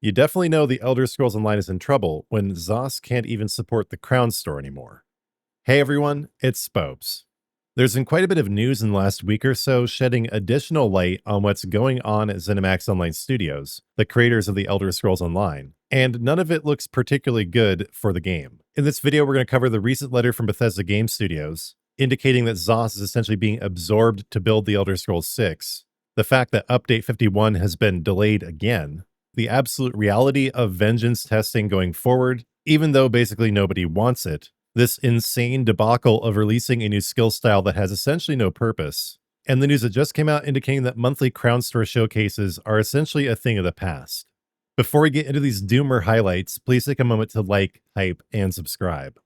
You definitely know the Elder Scrolls Online is in trouble when ZOS can't even support the Crown Store anymore. Hey everyone, it's Spopes. There's been quite a bit of news in the last week or so shedding additional light on what's going on at ZeniMax Online Studios, the creators of the Elder Scrolls Online, and none of it looks particularly good for the game. In this video, we're going to cover the recent letter from Bethesda Game Studios, indicating that ZOS is essentially being absorbed to build the Elder Scrolls 6, the fact that Update 51 has been delayed again, the absolute reality of vengeance testing going forward, even though basically nobody wants it, this insane debacle of releasing a new skill style that has essentially no purpose, and the news that just came out indicating that monthly Crown Store showcases are essentially a thing of the past. Before we get into these Doomer highlights, please take a moment to like, hype, and subscribe.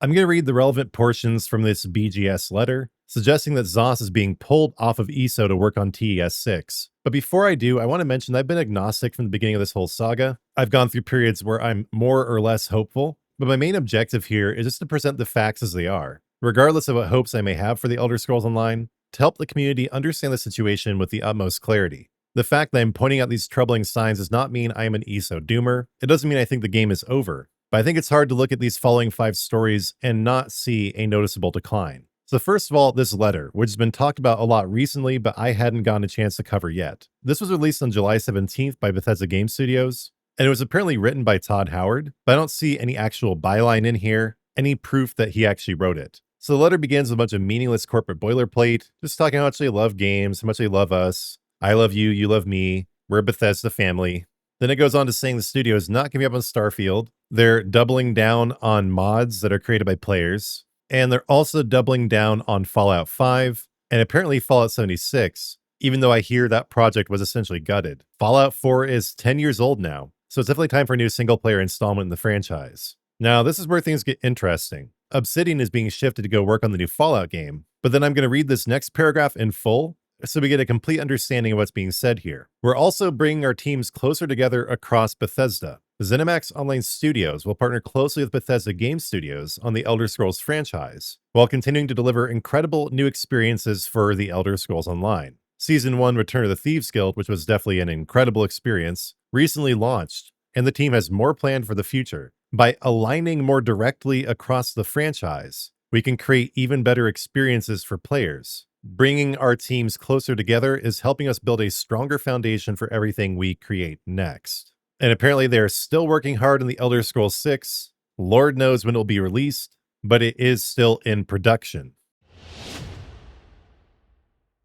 I'm going to read the relevant portions from this BGS letter, suggesting that ZOS is being pulled off of ESO to work on TES 6. But before I do, I want to mention that I've been agnostic from the beginning of this whole saga. I've gone through periods where I'm more or less hopeful, but my main objective here is just to present the facts as they are, regardless of what hopes I may have for the Elder Scrolls Online, to help the community understand the situation with the utmost clarity. The fact that I'm pointing out these troubling signs does not mean I am an ESO Doomer. It doesn't mean I think the game is over. But I think it's hard to look at these following 5 stories and not see a noticeable decline. So first of all, this letter, which has been talked about a lot recently, but I hadn't gotten a chance to cover yet. This was released on July 17th by Bethesda Game Studios, and it was apparently written by Todd Howard, but I don't see any actual byline in here, any proof that he actually wrote it. So the letter begins with a bunch of meaningless corporate boilerplate, just talking how much they love games, how much they love us. I love you, you love me, we're a Bethesda family. Then it goes on to saying the studio is not giving up on Starfield. They're doubling down on mods that are created by players. And they're also doubling down on Fallout 5 and apparently Fallout 76, even though I hear that project was essentially gutted. Fallout 4 is 10 years old now, so it's definitely time for a new single-player installment in the franchise. Now, this is where things get interesting. Obsidian is being shifted to go work on the new Fallout game, but then I'm going to read this next paragraph in full so we get a complete understanding of what's being said here. We're also bringing our teams closer together across Bethesda. ZeniMax Online Studios will partner closely with Bethesda Game Studios on the Elder Scrolls franchise, while continuing to deliver incredible new experiences for the Elder Scrolls Online. Season 1 Return of the Thieves Guild, which was definitely an incredible experience, recently launched, and the team has more planned for the future. By aligning more directly across the franchise, we can create even better experiences for players. Bringing our teams closer together is helping us build a stronger foundation for everything we create next. And apparently they are still working hard on the Elder Scrolls 6. Lord knows when it will be released, but it is still in production.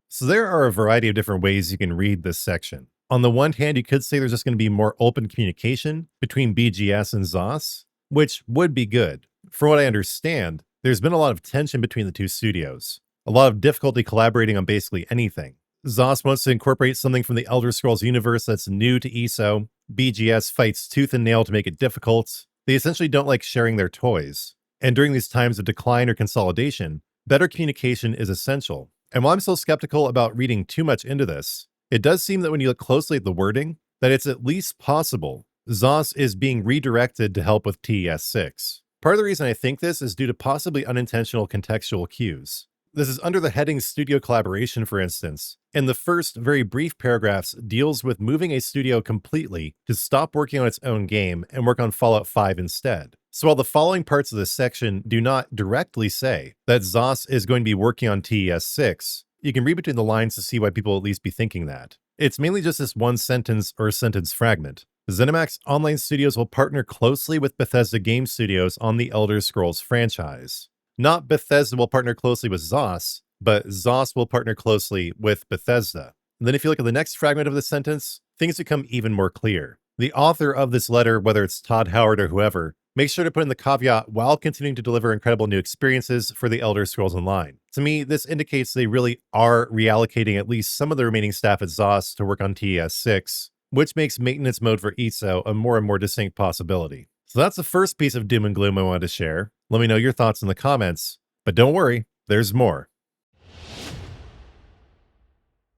So there are a variety of different ways you can read this section. On the one hand, you could say there's just going to be more open communication between BGS and ZOS, which would be good. From what I understand, there's been a lot of tension between the two studios. A lot of difficulty collaborating on basically anything. ZOS wants to incorporate something from the Elder Scrolls universe that's new to ESO. BGS fights tooth and nail to make it difficult. They essentially don't like sharing their toys. And during these times of decline or consolidation, better communication is essential. And while I'm still skeptical about reading too much into this, it does seem that when you look closely at the wording, that it's at least possible ZOS is being redirected to help with TES 6. Part of the reason I think this is due to possibly unintentional contextual cues. This is under the heading Studio Collaboration, for instance, and the first very brief paragraphs deals with moving a studio completely to stop working on its own game and work on Fallout 5 instead. So while the following parts of this section do not directly say that ZOS is going to be working on TES 6, you can read between the lines to see why people at least be thinking that. It's mainly just this one sentence or sentence fragment. ZeniMax Online Studios will partner closely with Bethesda Game Studios on the Elder Scrolls franchise. Not Bethesda will partner closely with ZOS, but ZOS will partner closely with Bethesda. And then if you look at the next fragment of the sentence, things become even more clear. The author of this letter, whether it's Todd Howard or whoever, makes sure to put in the caveat while continuing to deliver incredible new experiences for the Elder Scrolls Online. To me, this indicates they really are reallocating at least some of the remaining staff at ZOS to work on TES 6, which makes maintenance mode for ESO a more and more distinct possibility. So that's the first piece of doom and gloom I wanted to share. Let me know your thoughts in the comments, but don't worry, there's more.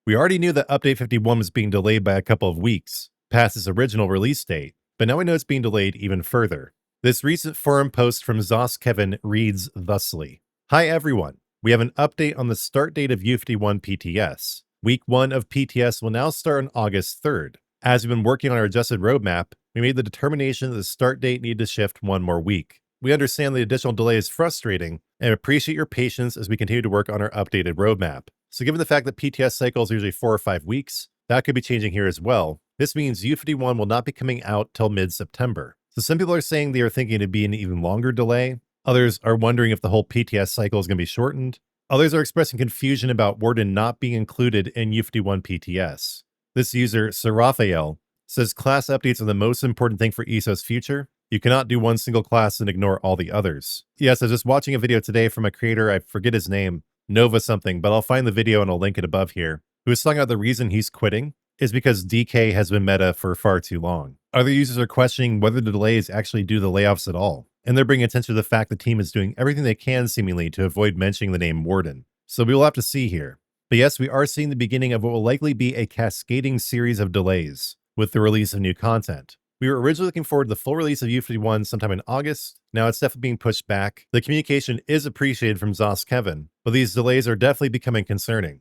We already knew that Update 51 was being delayed by a couple of weeks, past its original release date, but now we know it's being delayed even further. This recent forum post from ZOS Kevin reads thusly. Hi everyone, we have an update on the start date of U51 PTS. Week 1 of PTS will now start on August 3rd. As we've been working on our adjusted roadmap, we made the determination that the start date needed to shift one more week. We understand the additional delay is frustrating and appreciate your patience as we continue to work on our updated roadmap. So given the fact that PTS cycles are usually 4 or 5 weeks, that could be changing here as well. This means U51 will not be coming out till mid-September. So some people are saying they are thinking it'd be an even longer delay. Others are wondering if the whole PTS cycle is going to be shortened. Others are expressing confusion about Warden not being included in U51 PTS. This user, Seraphael, says class updates are the most important thing for ESO's future. You cannot do one single class and ignore all the others. Yes, I was just watching a video today from a creator, I forget his name, Nova something, but I'll find the video and I'll link it above here, who was talking about the reason he's quitting is because DK has been meta for far too long. Other users are questioning whether the delay is actually due to the layoffs at all, and they're bringing attention to the fact the team is doing everything they can seemingly to avoid mentioning the name Warden. So we will have to see here. But yes, we are seeing the beginning of what will likely be a cascading series of delays with the release of new content. We were originally looking forward to the full release of U51 sometime in August. Now it's definitely being pushed back. The communication is appreciated from Zos Kevin, but these delays are definitely becoming concerning.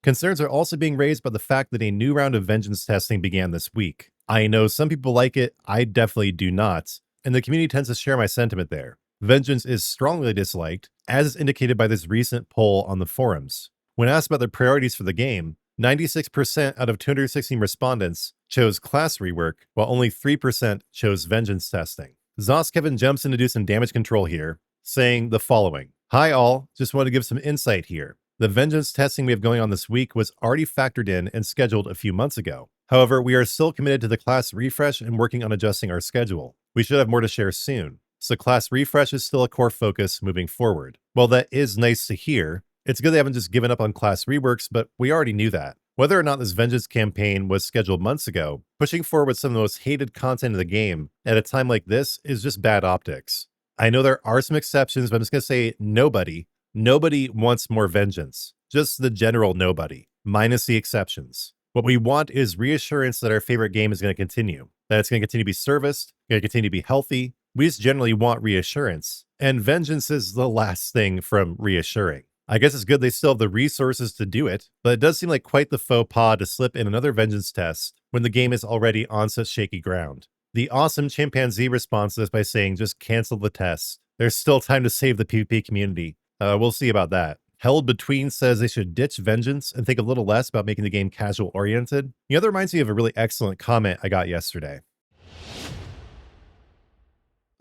Concerns are also being raised by the fact that a new round of vengeance testing began this week. I know some people like it, I definitely do not, and the community tends to share my sentiment there. Vengeance is strongly disliked, as is indicated by this recent poll on the forums. When asked about their priorities for the game, 96% out of 216 respondents chose class rework, while only 3% chose vengeance testing. Zos Kevin jumps in to do some damage control here, saying the following. Hi all, just want to give some insight here. The vengeance testing we have going on this week was already factored in and scheduled a few months ago. However, we are still committed to the class refresh and working on adjusting our schedule. We should have more to share soon. So class refresh is still a core focus moving forward. While that is nice to hear, it's good they haven't just given up on class reworks, but we already knew that. Whether or not this vengeance campaign was scheduled months ago, pushing forward with some of the most hated content in the game at a time like this is just bad optics. I know there are some exceptions, but I'm just going to say nobody wants more vengeance. Just the general nobody, minus the exceptions. What we want is reassurance that our favorite game is going to continue, that it's going to continue to be serviced, going to continue to be healthy. We just generally want reassurance, and vengeance is the last thing from reassuring. I guess it's good they still have the resources to do it, but it does seem like quite the faux pas to slip in another vengeance test when the game is already on such shaky ground. The awesome chimpanzee responds to this by saying just cancel the test. There's still time to save the PvP community. We'll see about that. Held Between says they should ditch vengeance and think a little less about making the game casual oriented. You know, that reminds me of a really excellent comment I got yesterday.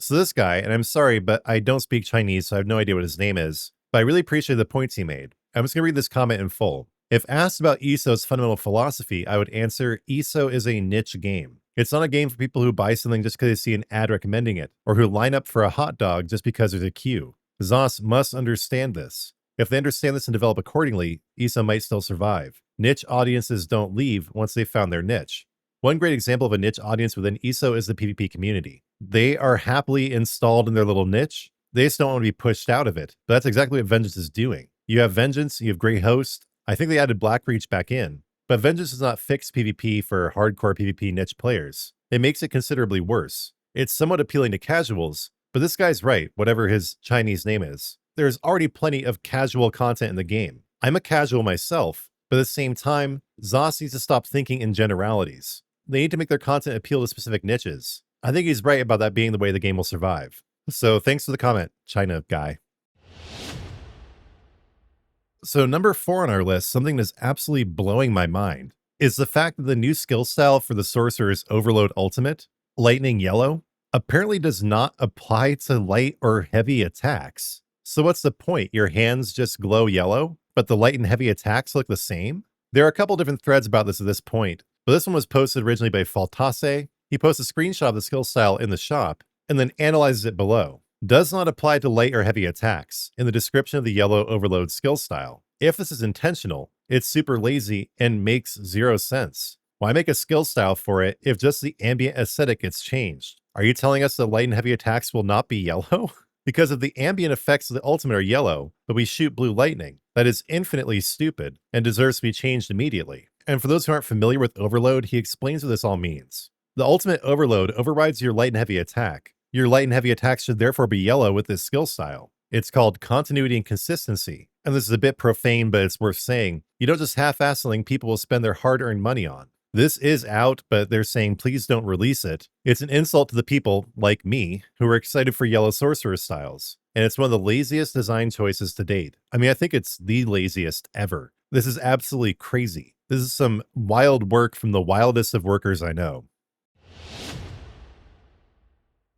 So this guy, and I'm sorry, but I don't speak Chinese, so I have no idea what his name is, but I really appreciate the points he made. I'm just going to read this comment in full. If asked about ESO's fundamental philosophy, I would answer ESO is a niche game. It's not a game for people who buy something just because they see an ad recommending it, or who line up for a hot dog just because there's a queue. Zos must understand this. If they understand this and develop accordingly, ESO might still survive. Niche audiences don't leave once they've found their niche. One great example of a niche audience within ESO is the PvP community. They are happily installed in their little niche. They just don't want to be pushed out of it. But that's exactly what Vengeance is doing. You have Vengeance, you have Grey Host. I think they added Blackreach back in. But Vengeance does not fix PvP for hardcore PvP niche players. It makes it considerably worse. It's somewhat appealing to casuals, but this guy's right, whatever his Chinese name is. There's already plenty of casual content in the game. I'm a casual myself, but at the same time, Zos needs to stop thinking in generalities. They need to make their content appeal to specific niches. I think he's right about that being the way the game will survive. So thanks for the comment, China guy. So number 4 on our list, something that's absolutely blowing my mind, is the fact that the new skill style for the Sorcerer's Overload Ultimate, Lightning Yellow, apparently does not apply to light or heavy attacks. So what's the point? Your hands just glow yellow, but the light and heavy attacks look the same? There are a couple different threads about this at this point, but this one was posted originally by Faltase. He posts a screenshot of the skill style in the shop, and then analyzes it below. Does not apply to light or heavy attacks in the description of the yellow overload skill style. If this is intentional, it's super lazy and makes zero sense. Why make a skill style for it if just the ambient aesthetic gets changed? Are you telling us that light and heavy attacks will not be yellow? Because if the ambient effects of the ultimate are yellow, but we shoot blue lightning, that is infinitely stupid and deserves to be changed immediately. And for those who aren't familiar with overload, he explains what this all means. The ultimate overload overrides your light and heavy attack. Your light and heavy attacks should therefore be yellow with this skill style. It's called continuity and consistency. And this is a bit profane, but it's worth saying. You don't just half-ass something people will spend their hard-earned money on. This is out, but they're saying please don't release it. It's an insult to the people, like me, who are excited for yellow Sorcerer styles. And it's one of the laziest design choices to date. I mean, I think it's the laziest ever. This is absolutely crazy. This is some wild work from the wildest of workers I know.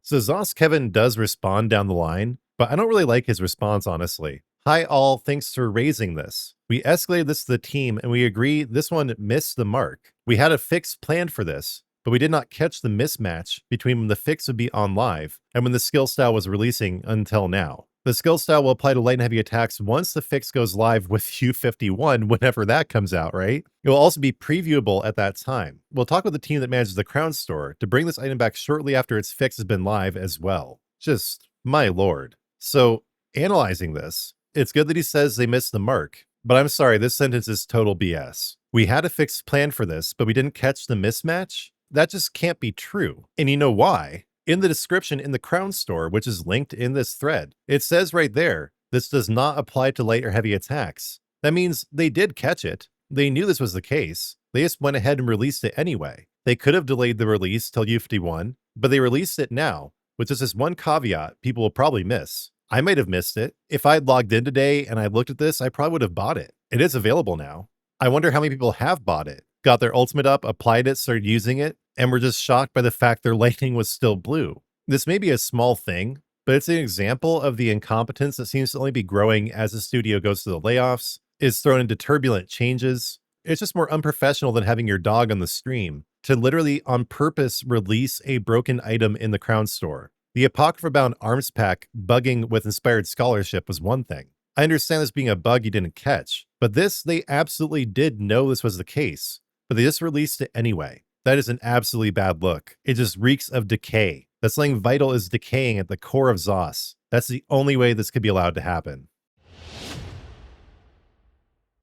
So Zoss Kevin does respond down the line, but I don't really like his response, honestly. Hi all, thanks for raising this. We escalated this to the team and we agree this one missed the mark. We had a fix planned for this, but we did not catch the mismatch between when the fix would be on live and when the skill style was releasing until now. The skill style will apply to light and heavy attacks once the fix goes live with U51, whenever that comes out, right? It will also be previewable at that time. We'll talk with the team that manages the Crown Store to bring this item back shortly after its fix has been live as well. Just, my lord. So, analyzing this, it's good that he says they missed the mark, but I'm sorry, this sentence is total BS. We had a fix planned for this, but we didn't catch the mismatch? That just can't be true. And you know why? In the description in the Crown Store, which is linked in this thread, it says right there, this does not apply to light or heavy attacks. That means they did catch it. They knew this was the case. They just went ahead and released it anyway. They could have delayed the release till U51, but they released it now, with just this one caveat people will probably miss. I might have missed it. If I had logged in today and I looked at this, I probably would have bought it. It is available now. I wonder how many people have bought it, got their ultimate up, applied it, started using it, and were just shocked by the fact their lightning was still blue. This may be a small thing, but it's an example of the incompetence that seems to only be growing as the studio goes through the layoffs, is thrown into turbulent changes. It's just more unprofessional than having your dog on the stream to literally on purpose release a broken item in the Crown Store. The Apocrypha-bound arms pack bugging with inspired scholarship was one thing. I understand this being a bug you didn't catch, but this, they absolutely did know this was the case, but they just released it anyway. That is an absolutely bad look. It just reeks of decay. That something vital is decaying at the core of Zoss. That's the only way this could be allowed to happen.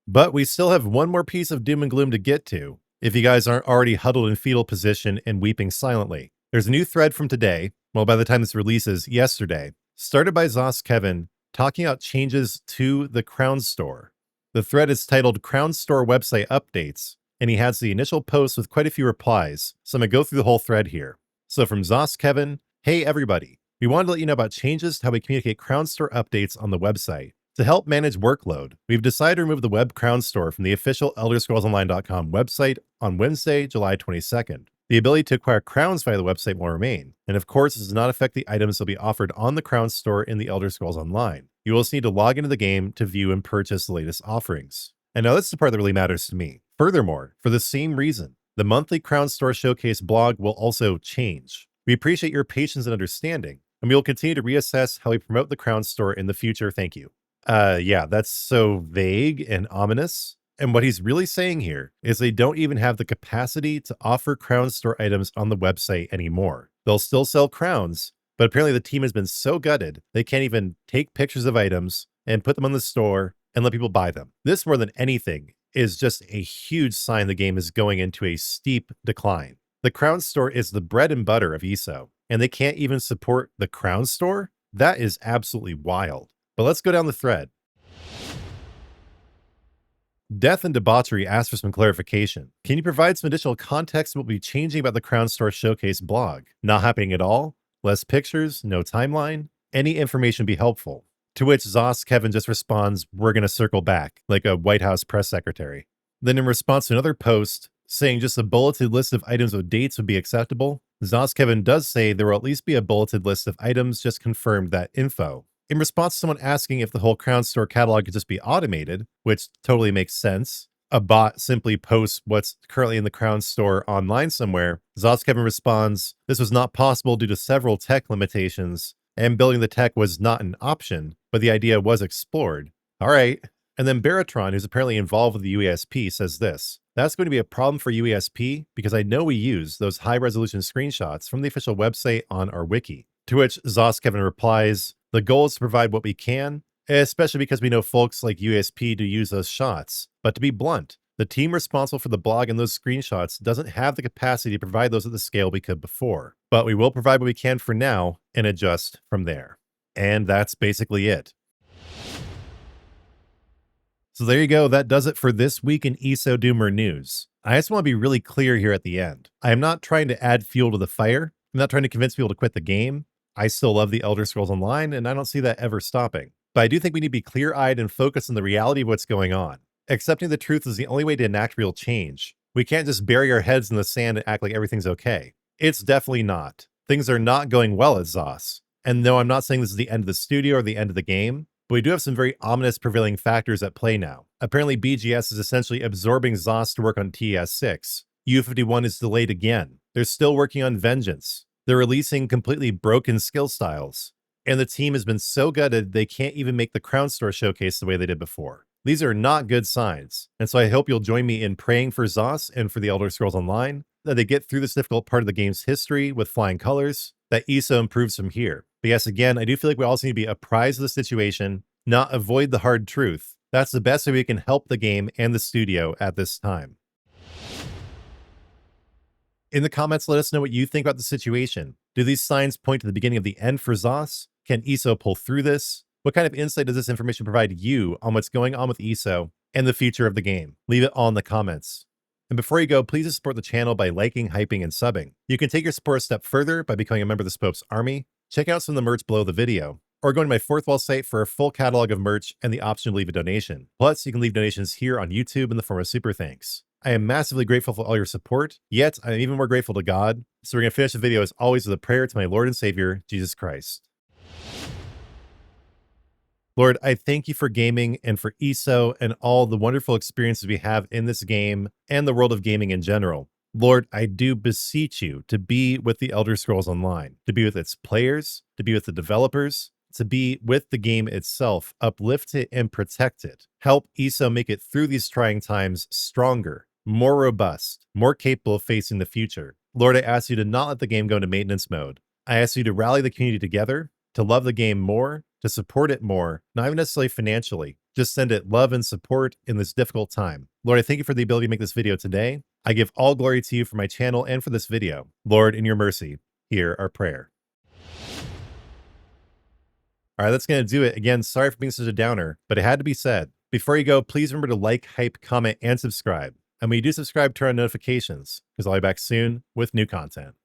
But we still have one more piece of doom and gloom to get to, if you guys aren't already huddled in fetal position and weeping silently. There's a new thread from today, well, by the time this releases, yesterday, started by Zoss Kevin, talking about changes to the Crown Store. The thread is titled Crown Store Website Updates, and he has the initial post with quite a few replies, so I'm going to go through the whole thread here. So from Zoss Kevin, hey everybody, we wanted to let you know about changes to how we communicate Crown Store updates on the website. To help manage workload, we've decided to remove the web Crown Store from the official ElderScrollsOnline.com website on Wednesday, July 22nd. The ability to acquire crowns via the website will remain, and of course this does not affect the items that will be offered on the Crown Store in the Elder Scrolls Online. You will also need to log into the game to view and purchase the latest offerings. And now this is the part that really matters to me. Furthermore, for the same reason, the monthly Crown Store Showcase blog will also change. We appreciate your patience and understanding, and we will continue to reassess how we promote the Crown Store in the future. Thank you. Yeah, that's so vague and ominous. And what he's really saying here is they don't even have the capacity to offer Crown Store items on the website anymore. They'll still sell crowns, but apparently the team has been so gutted, they can't even take pictures of items and put them on the store and let people buy them. This, more than anything, is just a huge sign the game is going into a steep decline. The Crown Store is the bread and butter of ESO, and they can't even support the Crown Store? That is absolutely wild. But let's go down the thread. Death and Debauchery asked for some clarification. Can you provide some additional context what will be changing about the Crown Store Showcase blog? Not happening at all? Less pictures? No timeline? Any information be helpful? To which Zoss Kevin just responds, we're going to circle back, like a White House press secretary. Then in response to another post, saying just a bulleted list of items with dates would be acceptable, Zoss Kevin does say there will at least be a bulleted list of items, just confirmed that info. In response to someone asking if the whole Crown Store catalog could just be automated, which totally makes sense, a bot simply posts what's currently in the Crown Store online somewhere, Zoss Kevin responds, this was not possible due to several tech limitations, and building the tech was not an option, but the idea was explored. All right. And then Baratron, who's apparently involved with the UESP, says this, that's going to be a problem for UESP because I know we use those high-resolution screenshots from the official website on our wiki. To which Zoss Kevin replies, the goal is to provide what we can, especially because we know folks like USP do use those shots. But to be blunt, the team responsible for the blog and those screenshots doesn't have the capacity to provide those at the scale we could before. But we will provide what we can for now and adjust from there. And that's basically it. So there you go. That does it for this week in ESO Doomer news. I just want to be really clear here at the end. I am not trying to add fuel to the fire. I'm not trying to convince people to quit the game. I still love the Elder Scrolls Online, and I don't see that ever stopping. But I do think we need to be clear-eyed and focus on the reality of what's going on. Accepting the truth is the only way to enact real change. We can't just bury our heads in the sand and act like everything's okay. It's definitely not. Things are not going well at ZOS. And no, I'm not saying this is the end of the studio or the end of the game, but we do have some very ominous prevailing factors at play now. Apparently, BGS is essentially absorbing ZOS to work on TES6. U51 is delayed again. They're still working on Vengeance. They're releasing completely broken skill styles. And the team has been so gutted they can't even make the Crown Store showcase the way they did before. These are not good signs. And so I hope you'll join me in praying for ZOS and for the Elder Scrolls Online, that they get through this difficult part of the game's history with flying colors, that ESO improves from here. But yes, again, I do feel like we also need to be apprised of the situation, not avoid the hard truth. That's the best way we can help the game and the studio at this time. In the comments, let us know what you think about the situation. Do these signs point to the beginning of the end for ZOS? Can ESO pull through this? What kind of insight does this information provide you on what's going on with ESO and the future of the game? Leave it all in the comments. And before you go, please support the channel by liking, hyping, and subbing. You can take your support a step further by becoming a member of the Spopes Army. Check out some of the merch below the video, or go to my Fourth Wall site for a full catalog of merch and the option to leave a donation. Plus, you can leave donations here on YouTube in the form of super thanks. I am massively grateful for all your support, yet I am even more grateful to God. So we're going to finish the video as always with a prayer to my Lord and Savior, Jesus Christ. Lord, I thank you for gaming and for ESO and all the wonderful experiences we have in this game and the world of gaming in general. Lord, I do beseech you to be with the Elder Scrolls Online, to be with its players, to be with the developers, to be with the game itself, uplift it and protect it. Help ESO make it through these trying times stronger, more robust, more capable of facing the future. Lord, I ask you to not let the game go into maintenance mode. I ask you to rally the community together, to love the game more, to support it more, not even necessarily financially. Just send it love and support in this difficult time. Lord, I thank you for the ability to make this video today. I give all glory to you for my channel and for this video. Lord, in your mercy, hear our prayer. All right, that's going to do it. Again, sorry for being such a downer, but it had to be said. Before you go, please remember to like, hype, comment, and subscribe. And when you do subscribe, turn on notifications, because I'll be back soon with new content.